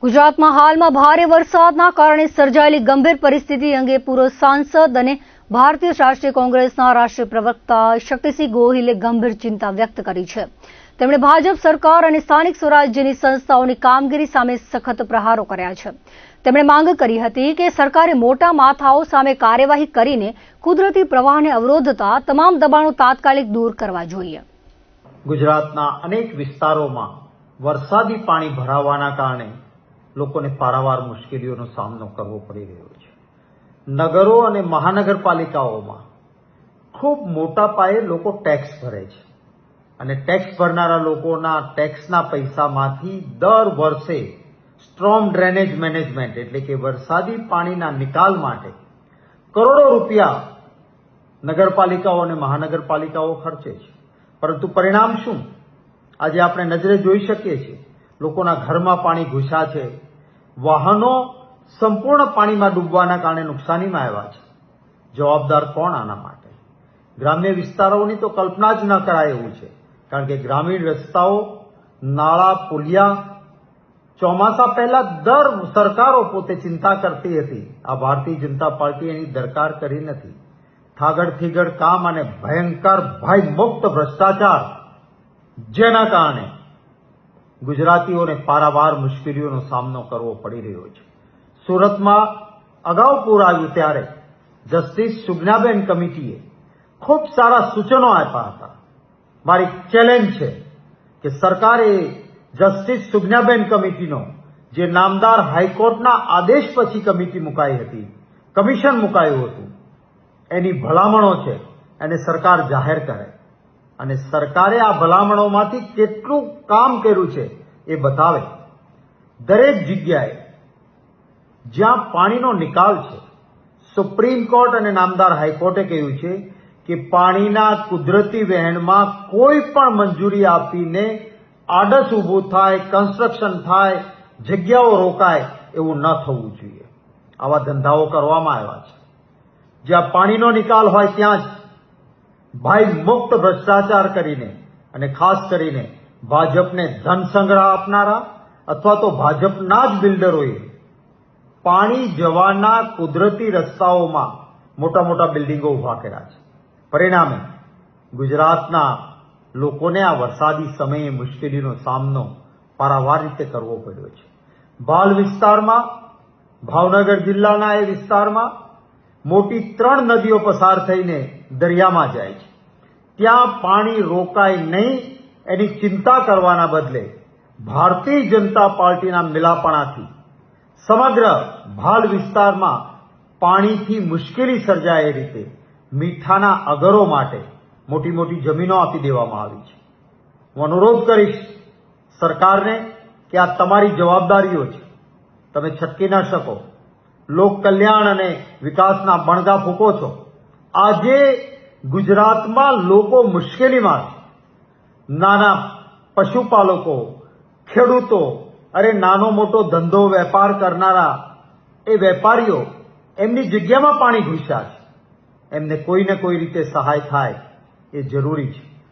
ગુજરાતમાં હાલમાં ભારે વરસાદના કારણે સર્જાયેલી ગંભીર પરિસ્થિતિ અંગે પૂર્વ સાંસદ અને ભારતીય રાષ્ટ્રીય કોંગ્રેસના રાષ્ટ્રીય પ્રવક્તા શક્તિસિંહ ગોહિલે ગંભીર ચિંતા વ્યક્ત કરી છે. તેમણે ભાજપ સરકાર અને સ્થાનિક સ્વરાજ્યની સંસ્થાઓની કામગીરી સામે સખત પ્રહારો કર્યા છે. તેમણે માંગ કરી હતી કે સરકારે મોટા માથાઓ સામે કાર્યવાહી કરીને કુદરતી પ્રવાહને અવરોધતા તમામ દબાણો તાત્કાલિક દૂર કરવા જોઈએ. ગુજરાતના અનેક વિસ્તારોમાં વરસાદી પાણી ભરાવાના કારણે લોકોને પારાવાર મુશ્કેલીઓનો સામનો કરવો પડી રહ્યો છે. નગરો અને મહાનગરપાલિકાઓમાં ખૂબ મોટા પાયે લોકો ટેક્સ ભરે છે અને ટેક્સ ભરનારા લોકોના ટેક્સના પૈસામાંથી દર વર્ષે સ્ટ્રોમ ડ્રેનેજ મેનેજમેન્ટ એટલે કે વરસાદી પાણીના નિકાલ માટે કરોડો રૂપિયા નગરપાલિકાઓ અને મહાનગરપાલિકાઓ ખર્ચે છે. પરંતુ પરિણામ શું? આજે આપણે નજરે જોઈ શકીએ છીએ. લોકોના ઘરમાં પાણી ઘૂસ્યા છે. વાહનો સંપૂર્ણ પાણીમાં ડૂબવાના કારણે નુકસાનીમાં આવ્યા છે. જવાબદાર કોણ આના માટે? ગ્રામ્ય વિસ્તારોની તો કલ્પના જ ન કરાય એવું છે. કારણ કે ગ્રામીણ રસ્તાઓ, નાળા, પુલિયા ચોમાસા પહેલા દર સરકારો પોતે ચિંતા કરતી હતી. આ ભારતીય જનતા પાર્ટી એની દરકાર કરી નથી. થાગડ થીગડ કામ અને ભયંકર ભયમુક્ત ભ્રષ્ટાચાર, જેના કારણે ગુજરાતીઓને પારાવાર મુશ્કેલીઓનો સામનો કરવો પડી રહ્યો છે. સુરતમાં અગાઉ પૂર આવ્યું ત્યારે જસ્ટિસ સુગનાબેન કમિટીએ ખૂબ સારા સૂચનો આપ્યા હતા. મારી ચેલેન્જ છે કે સરકારે જસ્ટિસ સુગનાબેન કમિટીનો, જે નામદાર હાઈકોર્ટના આદેશ પછી કમિટી મુકાઈ હતી, કમિશન મુકાયું હતું, એની ભલામણો છે એને સરકાર જાહેર કરે અને સરકારે આ ભલામણોમાંથી કેટલું કામ કર્યું છે એ બતાવે. દરેક જગ્યાએ જ્યાં પાણીનો નિકાલ છે, સુપ્રીમ કોર્ટ અને નામદાર હાઈકોર્ટે કહ્યું છે કે પાણીના કુદરતી વહેણમાં કોઈ પણ મંજૂરી આપીને આડસ ઊભું થાય, કન્સ્ટ્રક્શન થાય, જગ્યાઓ રોકાય એવું ન થવું જોઈએ. આવા ધંધાઓ કરવામાં આવ્યા છે. જ્યાં પાણીનો નિકાલ હોય ત્યાં જ ભયમુક્ત ભ્રષ્ટાચાર કરીને અને ખાસ કરીને ભાજપને ધન સંગ્રહ આપનારા અથવા તો ભાજપના જ બિલ્ડરોએ પાણી જવાના કુદરતી રસ્તાઓમાં મોટા મોટા બિલ્ડિંગો ઉભા કર્યા છે. પરિણામે ગુજરાતના લોકોને આ વરસાદી સમયે મુશ્કેલીનો સામનો પારાવાર રીતે કરવો પડ્યો છે. ભાલ વિસ્તારમાં, ભાવનગર જિલ્લાના એ વિસ્તારમાં મોટી 3 નદીઓ પસાર થઈને દરિયામાં જાય છે. ત્યાં પાણી રોકાય નહીં એની ચિંતા કરવાના બદલે ભારતીય જનતા પાર્ટીના મિલાપણાથી સમગ્ર ભાલ વિસ્તારમાં પાણીથી મુશ્કેલી સર્જાય એ રીતે મીઠાના અગરો માટે મોટી મોટી જમીનો આપી દેવામાં આવી છે. હું અનુરોધ કરીશ સરકારને કે આ તમારી જવાબદારીઓ છે, તમે છટકી ન શકો. લોક કલ્યાણ અને વિકાસના બણગા ફૂંકો છો. આજે ગુજરાતમાં લોકો મુશ્કેલીમાં છે. નાના પશુપાલકો, ખેડૂતો, અરે નાનો મોટો ધંધો વેપાર કરનારા એ વેપારીઓ, એમની જગ્યામાં પાણી ઘૂસ્યા છે. એમને કોઈ ને કોઈ રીતે સહાય થાય એ જરૂરી છે.